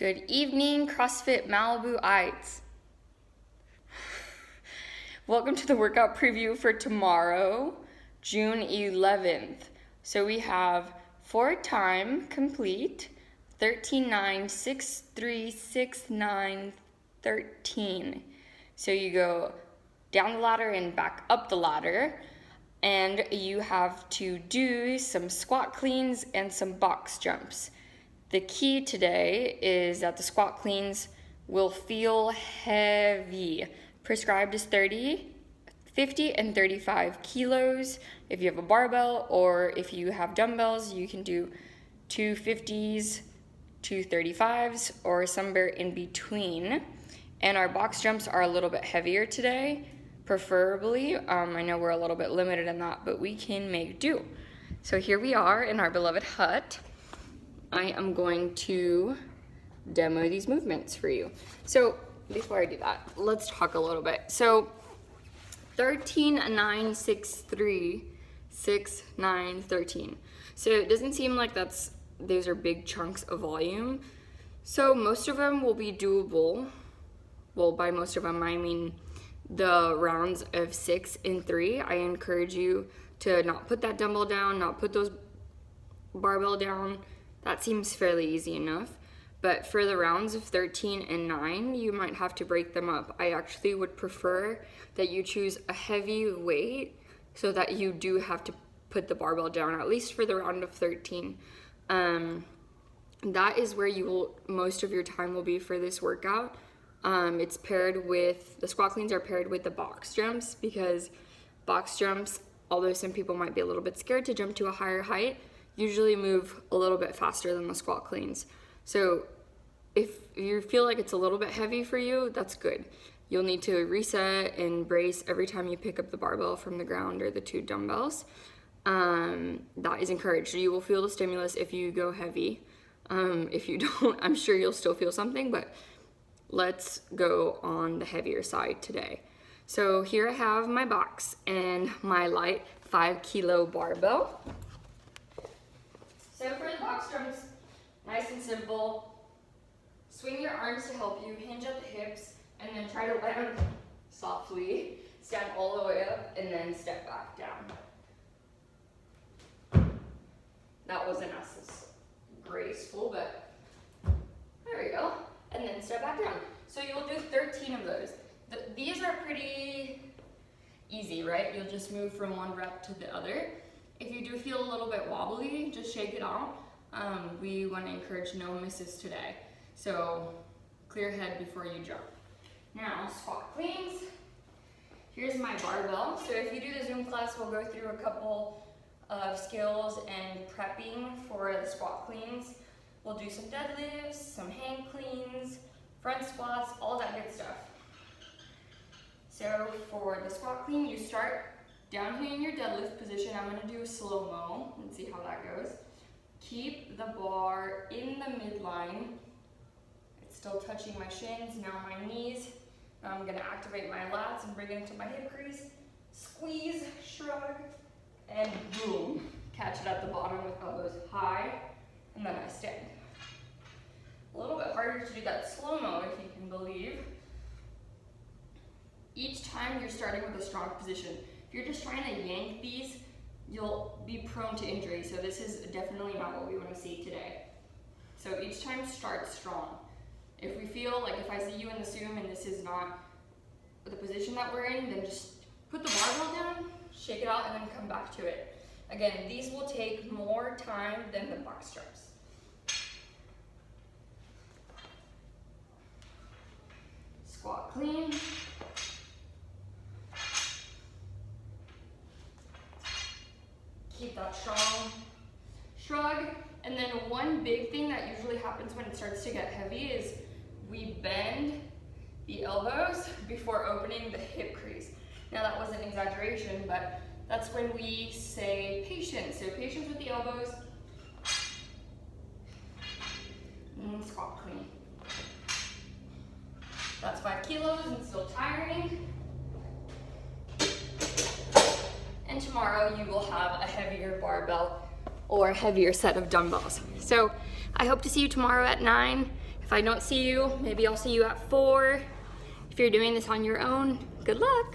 Good evening, CrossFit Malibuites. Welcome to the workout preview for tomorrow, June 11th. So we have 4 time complete, 13, 9, 6, 3, 6, 9, 13. So you go down the ladder and back up the ladder, and you have to do some squat cleans and some box jumps. The key today is that the squat cleans will feel heavy. Prescribed is 30, 50, and 35 kilos. If you have a barbell or if you have dumbbells, you can do 2 50s, 2 35s, or somewhere in between. And our box jumps are a little bit heavier today, preferably. I know we're a little bit limited in that, but we can make do. So here we are in our beloved hut. I am going to demo these movements for you. So before I do that, let's talk a little bit. So 13, 9, 6, 3, 6, 9, 13. So it doesn't seem like those are big chunks of volume. So most of them will be doable. Well, by most of them, I mean the rounds of 6 and 3. I encourage you to not put that dumbbell down, not put those barbell down. That seems fairly easy enough. But for the rounds of 13 and 9, you might have to break them up. I actually would prefer that you choose a heavy weight so that you do have to put the barbell down, at least for the round of 13. That is where most of your time will be for this workout. It's paired with, the squat cleans are paired with the box jumps, because box jumps, although some people might be a little bit scared to jump to a higher height, usually move a little bit faster than the squat cleans. So if you feel like it's a little bit heavy for you, that's good. You'll need to reset and brace every time you pick up the barbell from the ground or the 2 dumbbells. That is encouraged. You will feel the stimulus if you go heavy. If you don't, I'm sure you'll still feel something, but let's go on the heavier side today. So here I have my box and my light 5 kilo barbell. So for the box jumps, nice and simple. Swing your arms to help you, hinge at the hips, and then try to land softly. Stand all the way up, and then step back down. That wasn't as graceful, but there we go. And then step back down. So you'll do 13 of those. These are pretty easy, right? You'll just move from one rep to the other. If you do feel a little bit wobbly, just shake it out. We want to encourage no misses today. So clear head before you jump. Now, squat cleans. Here's my barbell. So if you do the Zoom class, we'll go through a couple of skills and prepping for the squat cleans. We'll do some deadlifts, some hang cleans, front squats, all that good stuff. So for the squat clean, you start down here in your deadlift position. I'm gonna do a slow-mo and see how that goes. Keep the bar in the midline. It's still touching my shins, now my knees. Now I'm gonna activate my lats and bring it into my hip crease. Squeeze, shrug, and boom. Catch it at the bottom with elbows high, and then I stand. A little bit harder to do that slow-mo, if you can believe. Each time you're starting with a strong position. If you're just trying to yank these, you'll be prone to injury. So this is definitely not what we want to see today. So each time start strong. If we feel like if I see you in the Zoom and this is not the position that we're in, then just put the barbell down, shake it out, and then come back to it. Again, these will take more time than the box jumps. Squat clean. Keep that strong. Shrug. And then one big thing that usually happens when it starts to get heavy is we bend the elbows before opening the hip crease. Now that was an exaggeration, but that's when we say patience. So patience with the elbows. And squat clean. That's 5 kilos and still tiring. And tomorrow you will have a heavier barbell or heavier set of dumbbells. So I hope to see you tomorrow at 9. If I don't see you, maybe I'll see you at 4. If you're doing this on your own, good luck.